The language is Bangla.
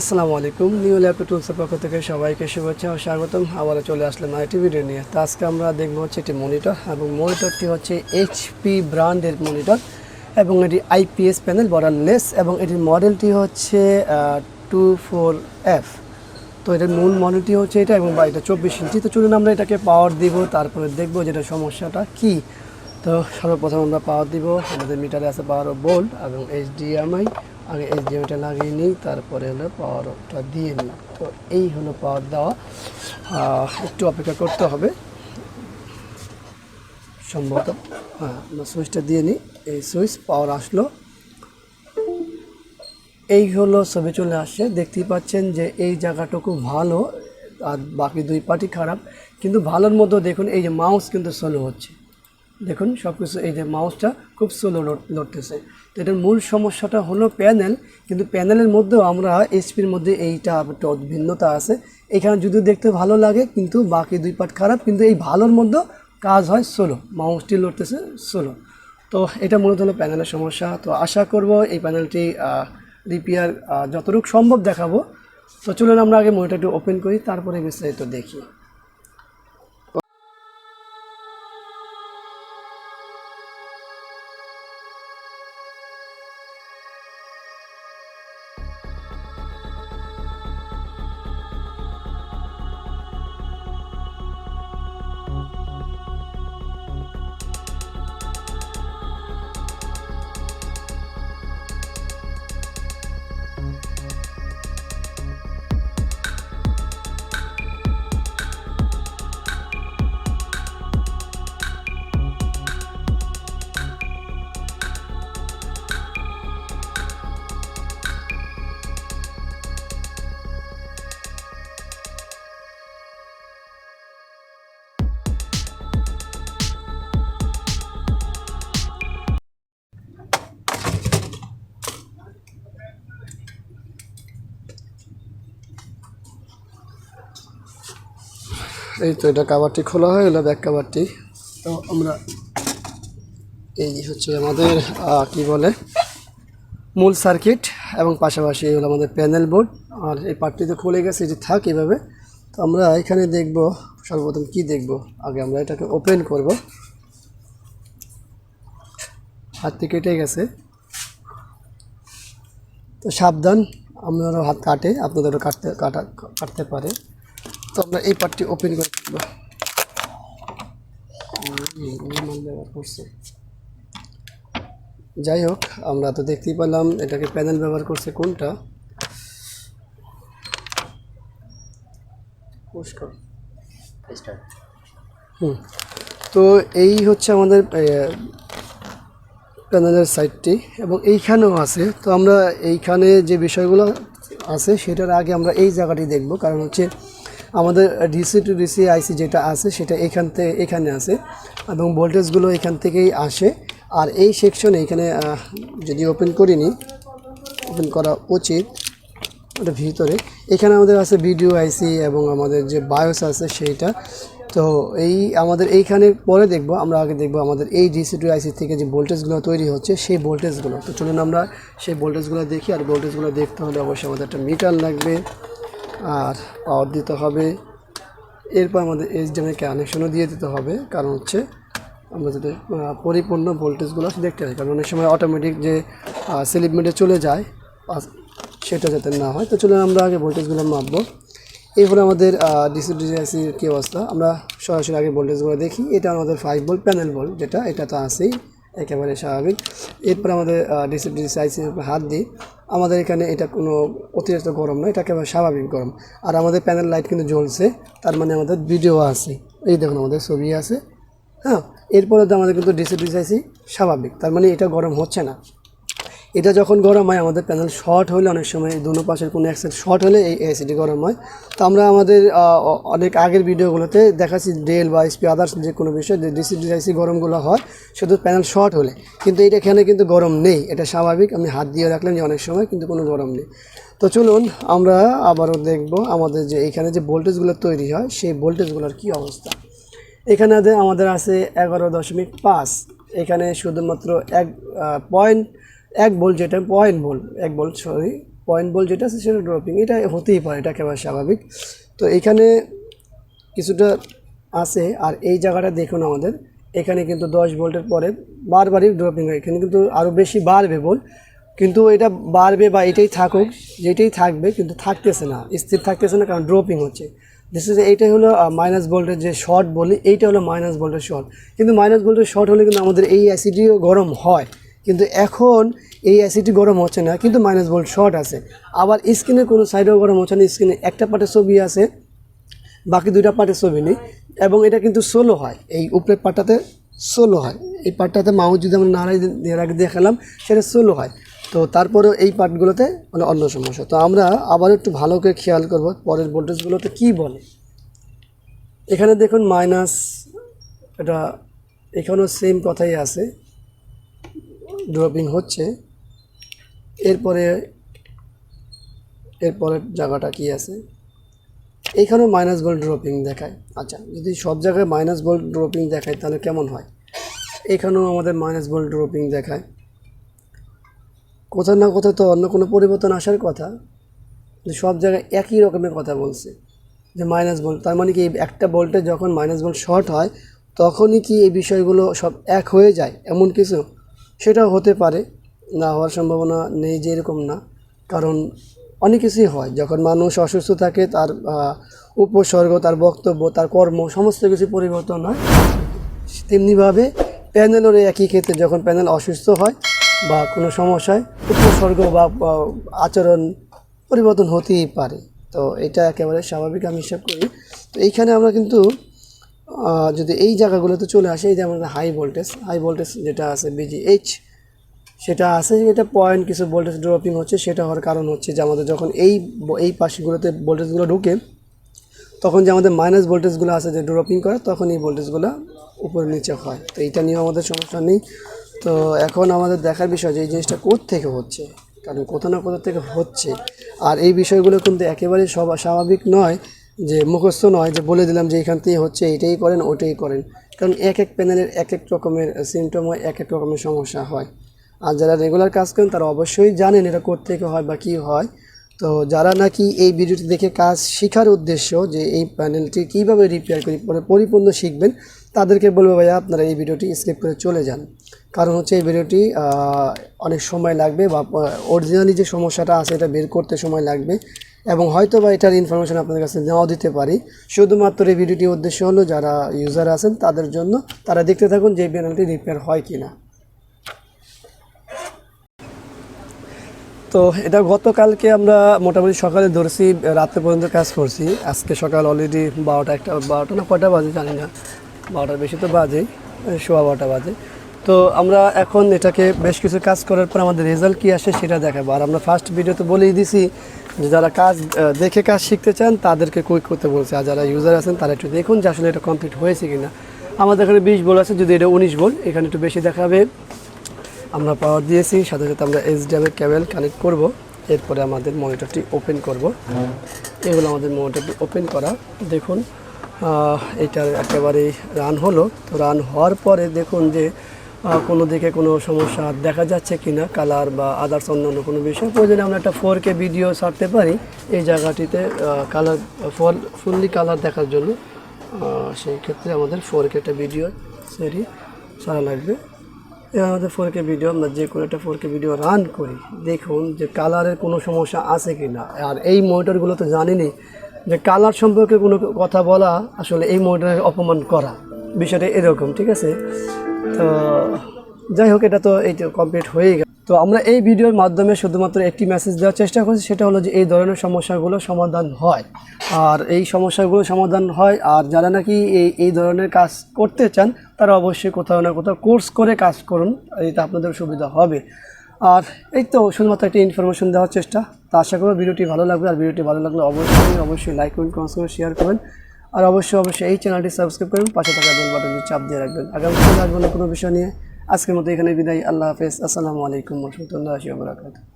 আসসালামু আলাইকুম। নিউ ল্যাপটপ টুলসের পক্ষ থেকে সবাইকে শুভেচ্ছা ও স্বাগতম। আবারও চলে আসলাম আইটি ভিডিও নিয়ে। তো আজকে আমরা দেখবো হচ্ছে একটি মনিটর, এবং মনিটরটি হচ্ছে এইচপি ব্র্যান্ডের মনিটর, এবং এটি আইপিএস প্যানেল বর্ডারলেস, এবং এটির মডেলটি হচ্ছে 24f। তো এটার মূল মডেলটি হচ্ছে এটা, এবং এটা 24 ইঞ্চি। তো চলুন আমরা এটাকে পাওয়ার দিব, তারপরে দেখবো যেটা সমস্যাটা কি। তো সর্বপ্রথম আমরা পাওয়ার দিব। আমাদের মিটারে আছে পাওয়ার বোল্ট এবং এইচডিএমআই। আগে এইচডিএমআইটা লাগিয়ে নিই, তারপরে হলো পাওয়ারটা দিয়ে নিই। তো এই হলো পাওয়ার দেওয়া। একটু অপেক্ষা করতে হবে সম্ভবত। আমরা সুইচটা দিয়ে নিই। এই সুইচ পাওয়ার আসলো, এই হলো ছবি চলে আসছে। দেখতেই পাচ্ছেন যে এই জায়গাটুকু ভালো আর বাকি দুই পার্টি খারাপ। কিন্তু ভালোর মধ্যে দেখুন এই যে মাউস কিন্তু স্লো হচ্ছে, দেখুন সব কিছু। এই যে মাউসটা খুব স্লো লড়তেছে। তো এটার মূল সমস্যাটা হলো প্যানেল, কিন্তু প্যানেলের মধ্যেও আমরা এইচপির মধ্যে এইটা একটা ভিন্নতা আছে। এখানে যদিও দেখতে ভালো লাগে, কিন্তু বাকি দুই পার্ট খারাপ। কিন্তু এই ভালোর মধ্যেও কাজ হয় স্লো, মাউসটি লড়তেছে স্লো। তো এটা মূলত হলো প্যানেলের সমস্যা। তো আশা করব এই প্যানেলটি রিপেয়ার যতটুকু সম্ভব দেখাবো। তো চলুন আমরা আগে মনিটরটি ওপেন করি, তারপরে বিস্তারিত দেখি। এই তো এটা কাভারটি খোলা হয়ে গেল, ব্যাক কাভারটি। তো আমরা এই হচ্ছে আমাদের কি বলে মূল সার্কিট, এবং পাশাপাশি এই হলো আমাদের প্যানেল বোর্ড। আর এই পার্টটি তো খুলে গেছে, এটি থাক এভাবে। তো আমরা এখানে দেখব সর্বপ্রথম কি দেখব। আগে আমরা এটাকে ওপেন করব। হাতটি কেটে গেছে, তো সাবধান, আমারও হাত কাটে, আপনাদেরও কাটতে পারে। তো আমরা এই পার্টটি ওপেন করে দেখব। ব্যবহার করছে, যাই হোক, আমরা তো দেখতেই পেলাম এটাকে প্যানেল ব্যবহার করছে কোনটা। তো এই হচ্ছে আমাদের প্যানেলের সাইডটি, এবং এইখানেও আছে। তো আমরা এইখানে যে বিষয়গুলো আছে সেটার আগে আমরা এই জায়গাটি দেখব, কারণ হচ্ছে আমাদের ডিসি টু ডিসি আইসি যেটা আছে সেটা এখানে আছে, এবং ভোল্টেজগুলো এখান থেকেই আসে। আর এই সেকশনে এখানে যদি ওপেন করিনি, ওপেন করা উচিত, ওটা ভিতরে এখানে আমাদের আছে ভিডিও আইসি, এবং আমাদের যে বায়োস আছে সেইটা। তো এই আমাদের এইখানে পরে দেখব, আমরা আগে দেখব আমাদের এই ডিসি টু আইসি থেকে যে ভোল্টেজগুলো তৈরি হচ্ছে সেই ভোল্টেজগুলো। তো চলুন আমরা সেই ভোল্টেজগুলো দেখি। আর ভোল্টেজগুলো দেখতে হলে অবশ্যই আমাদের একটা মিটার লাগবে, আর পাওয়ার দিতে হবে। এরপর আমাদের এইচডিএমআই কানেকশনও দিয়ে দিতে হবে, কারণ হচ্ছে আমরা যাতে পরিপূর্ণ ভোল্টেজগুলো দেখতে পাই। কারণ অনেক সময় অটোমেটিক যে স্লিপ মোডে চলে যায় সেটা যাতে না হয়। তো চলুন আমরা আগে ভোল্টেজগুলো মাপবো। এরপরে আমাদের ডিসি ডিসিআইসির কী অবস্থা, আমরা সরাসরি আগে ভোল্টেজগুলো দেখি। এটা আমাদের 5 ভোল্ট প্যানেল ভোল্ট, যেটা এটা তো আছেই, একেবারে স্বাভাবিক। এরপর আমাদের ডিসি ডিসিআইসির উপর হাত দিই। আমাদের এখানে এটা কোনো অতিরিক্ত গরম নয়, এটা একেবারে স্বাভাবিক গরম। আর আমাদের প্যানেল লাইট কিন্তু জ্বলছে, তার মানে আমাদের ভিডিও আছে, এই দেখুন আমাদের ছবি আছে। হ্যাঁ, এরপরে তো আমাদের কিন্তু ডিসি ডিসিআইসি স্বাভাবিক, তার মানে এটা গরম হচ্ছে না। এটা যখন গরম হয় আমাদের প্যানেল শর্ট হলে, অনেক সময় দুনো পাশের কোনো এক সাইড শর্ট হলে এই এসিডি গরম হয়। তো আমরা আমাদের অনেক আগের ভিডিওগুলোতে দেখাচ্ছি ডেল বা এসপি আদার্স যে কোনো বিষয় যে ডিসি ডিসি গরমগুলো হয় শুধু প্যানেল শর্ট হলে, কিন্তু এটা এখানে কিন্তু গরম নেই, এটা স্বাভাবিক। আমি হাত দিয়ে রাখলাম যে অনেক সময় কিন্তু কোনো গরম নেই। তো চলুন আমরা আবারও দেখব আমাদের যে এখানে যে ভোল্টেজগুলো তৈরি হয় সেই ভোল্টেজগুলোর কী অবস্থা। এখানে আমাদের আছে 11.5। এখানে শুধুমাত্র 1 ভোল্ট, যেটা 1 ভোল্ট, পয়েন্ট ভোল্ট যেটা আছে সেটা ড্রপিং, এটা হতেই পারে, এটা একেবারে স্বাভাবিক। তো এইখানে কিছুটা আছে। আর এই জায়গাটা দেখুন আমাদের এখানে কিন্তু 10 ভোল্টের পরে বারবারই ড্রপিং হয়, এখানে কিন্তু আরও বেশি বাড়বে ভোল্ট, কিন্তু এটা বাড়বে বা এটাই থাকুক, যেটাই থাকবে কিন্তু থাকতেছে না, স্থির থাকতেছে না, কারণ ড্রপিং হচ্ছে। এইটাই হলো মাইনাস ভোল্টের যে শর্ট বলি, এইটা হলো মাইনাস ভোল্টের শর্ট। কিন্তু মাইনাস ভোল্টের শর্ট হলে কিন্তু আমাদের এই অ্যাসিডিও গরম হয়, কিন্তু এখন এই অ্যাসিডটি গরম হচ্ছে না, কিন্তু মাইনাস ভোল্ট শর্ট আছে। আবার স্ক্রিনের কোনো সাইডেও গরম হচ্ছে না, স্ক্রিনে একটা পার্টের ছবি আছে, বাকি দুইটা পার্টের ছবি নেই, এবং এটা কিন্তু সোলো হয়, এই উপরের পার্টটাতে সোলো হয়, এই পার্টটাতে মাউস যদি আমরা নাড়াই দেখালাম সেটা সোলো হয়। তো তারপরেও এই পার্টগুলোতে মানে অন্য সমস্যা। তো আমরা আবার একটু ভালো করে খেয়াল করব পরের ভোল্টেজগুলোতে কী বলে। এখানে দেখুন মাইনাস, এটা এখানেও সেম কথাই আছে, ড্রপিং হচ্ছে। এরপরের জায়গাটা কি আছে, এইখানেও মাইনাস ভোল্ট ড্রপিং দেখায়। আচ্ছা, যদি সব জায়গায় মাইনাস ভোল্ট ড্রপিং দেখায় তাহলে কেমন হয়? এখানেও আমাদের মাইনাস ভোল্ট ড্রপিং দেখায়, কোথাও না কোথাও তো অন্য কোনো পরিবর্তন আসার কথা, যে সব জায়গায় একই রকমের কথা বলছে যে মাইনাস ভোল্ট। তার মানে কি একটা ভোল্টে যখন মাইনাস ভোল্ট শর্ট হয় তখনই কি এই বিষয়গুলো সব এক হয়ে যায় এমন কিছু? সেটাও হতে পারে, না হওয়ার সম্ভাবনা নেই যে এরকম না, কারণ অনেক কিছুই হয়। যখন মানুষ অসুস্থ থাকে তার উপসর্গ, তার বক্তব্য, তার কর্ম সমস্ত কিছু পরিবর্তন হয়। তেমনিভাবে প্যানেলের একই ক্ষেত্রে যখন প্যানেল অসুস্থ হয় বা কোনো সমস্যায় উপসর্গ বা আচরণ পরিবর্তন হতেই পারে। তো এটা একেবারে স্বাভাবিক আমি হিসাব করি। তো এইখানে আমরা কিন্তু যদি এই জায়গাগুলোতে চলে আসে, এই যে আমাদের হাই ভোল্টেজ যেটা আছে BGH, সেটা আছে, এটা পয়েন্ট কিছু ভোল্টেজ ড্রপিং হচ্ছে। সেটা হওয়ার কারণ হচ্ছে যে আমাদের যখন এই পাশগুলোতে ভোল্টেজগুলো ঢুকে তখন যে আমাদের মাইনাস ভোল্টেজগুলো আছে যে ড্রপিং করে, তখন এই ভোল্টেজগুলো উপরে নিচে হয়। তো এইটা নিয়ে আমাদের সমস্যা নেই। তো এখন আমাদের দেখার বিষয় যে এই জিনিসটা কোত্থেকে হচ্ছে, কারণ কোথাও না কোথাও থেকে হচ্ছে। আর এই বিষয়গুলো কিন্তু একেবারে স্বাভাবিক নয়, যে মুখস্থ নয় যে বলে দিলাম যে এখান থেকে হচ্ছে, এইটাই করেন ওটাই করেন, কারণ এক এক প্যানেলের এক এক রকমের সিমটম হয়, এক এক রকমের সমস্যা হয়। আর যারা রেগুলার কাজ করেন তারা অবশ্যই জানেন এটা কোত্থেকে হয় বা কী হয়। তো যারা নাকি এই ভিডিওটি দেখে কাজ শেখার উদ্দেশ্য যে এই প্যানেলটি কীভাবে রিপেয়ার করি পরে পরিপূর্ণ শিখবেন, তাদেরকে বলবো ভাইয়া আপনারা এই ভিডিওটি স্কিপ করে চলে যান। কারণ হচ্ছে এই ভিডিওটি অনেক সময় লাগবে, বা অরিজিনালি যে সমস্যাটা আছে এটা বের করতে সময় লাগবে, এবং হয়তো বা এটার ইনফরমেশন আপনাদের কাছে নাও দিতে পারি। শুধুমাত্র এই ভিডিওটির উদ্দেশ্য হলো যারা ইউজার আছেন তাদের জন্য, তারা দেখতে থাকুন যে এই প্যানেলটি রিপেয়ার হয় কি না। তো এটা গতকালকে আমরা মোটামুটি সকালে ধরছি, রাত্রে পর্যন্ত কাজ করছি। আজকে সকাল অলরেডি 12টা না কয়টা বাজে জানি না, 12টার বেশি তো বাজে, 12:15 বাজে। তো আমরা এখন এটাকে বেশ কিছু কাজ করার পর আমাদের রেজাল্ট কী আসে সেটা দেখাবো। আর আমরা ফার্স্ট ভিডিওতে বলেই দিছি যে যারা কাজ দেখে কাজ শিখতে চান তাদেরকে কুইক করতে বলছে, আর যারা ইউজার আছেন তারা একটু দেখুন যে আসলে এটা কমপ্লিট হয়েছে কিনা। আমাদের এখানে 20 ভোল্ট আছে, যদি এটা 19 ভোল্ট, এখানে একটু বেশি দেখাবে। আমরা পাওয়ার দিয়েছি, সাথে সাথে আমরা HDMI কেবল কানেক্ট করব। এরপরে আমাদের মনিটরটি ওপেন করব। এগুলো আমাদের মনিটরটি ওপেন করা, দেখুন এইটার একেবারেই রান হলো। তো রান হওয়ার পরে দেখুন যে কোনো দিকে কোনো সমস্যা দেখা যাচ্ছে কিনা, কালার বা আদার্স অন্যান্য কোনো বিষয়। প্রয়োজনে আমরা একটা 4K ভিডিও ছাড়তে পারি এই জায়গাটিতে, কালার ফুললি কালার দেখার জন্য। সেই ক্ষেত্রে আমাদের 4K একটা ভিডিও ছাড়া লাগবে। আমাদের 4K ভিডিও, আমরা যে কোনো একটা 4K ভিডিও রান করি, দেখুন যে কালারের কোনো সমস্যা আছে কি না। আর এই মনিটরগুলো তো জানিনি যে কালার সম্পর্কে কোনো কথা বলা আসলে এই মনিটরের অপমান করা, বিষয়টা এরকম, ঠিক আছে। তো যাই হোক, এটা তো এইটা কমপ্লিট হয়ে গেল। তো আমরা এই ভিডিওর মাধ্যমে শুধুমাত্র একটি মেসেজ দেওয়ার চেষ্টা করছি, সেটা হলো যে এই ধরনের সমস্যাগুলো সমাধান হয়, আর এই সমস্যাগুলো সমাধান হয়। আর যারা নাকি এই ধরনের কাজ করতে চান তারা অবশ্যই কোথাও না কোথাও কোর্স করে কাজ করুন, এটা আপনাদের সুবিধা হবে। আর এই তো শুধুমাত্র একটা ইনফরমেশন দেওয়ার চেষ্টা। তো আশা করব ভিডিওটি ভালো লাগবে, আর ভিডিওটি ভালো লাগলে অবশ্যই লাইক করুন, কমেন্ট করুন, শেয়ার করবেন, আর অবশ্যই এই চ্যানেলটি সাবস্ক্রাইব করুন, পাশে থাকা বেল বাটনটি চাপ দিয়ে রাখবেন। আগামীকাল আসবো না কোনো বিষয় নিয়ে। আজকের মতো এখানে বিদায়। আল্লাহ হাফেজ। আসসালামু আলাইকুম ওয়া রাহমাতুল্লাহি ওয়া বারাকাতুহু।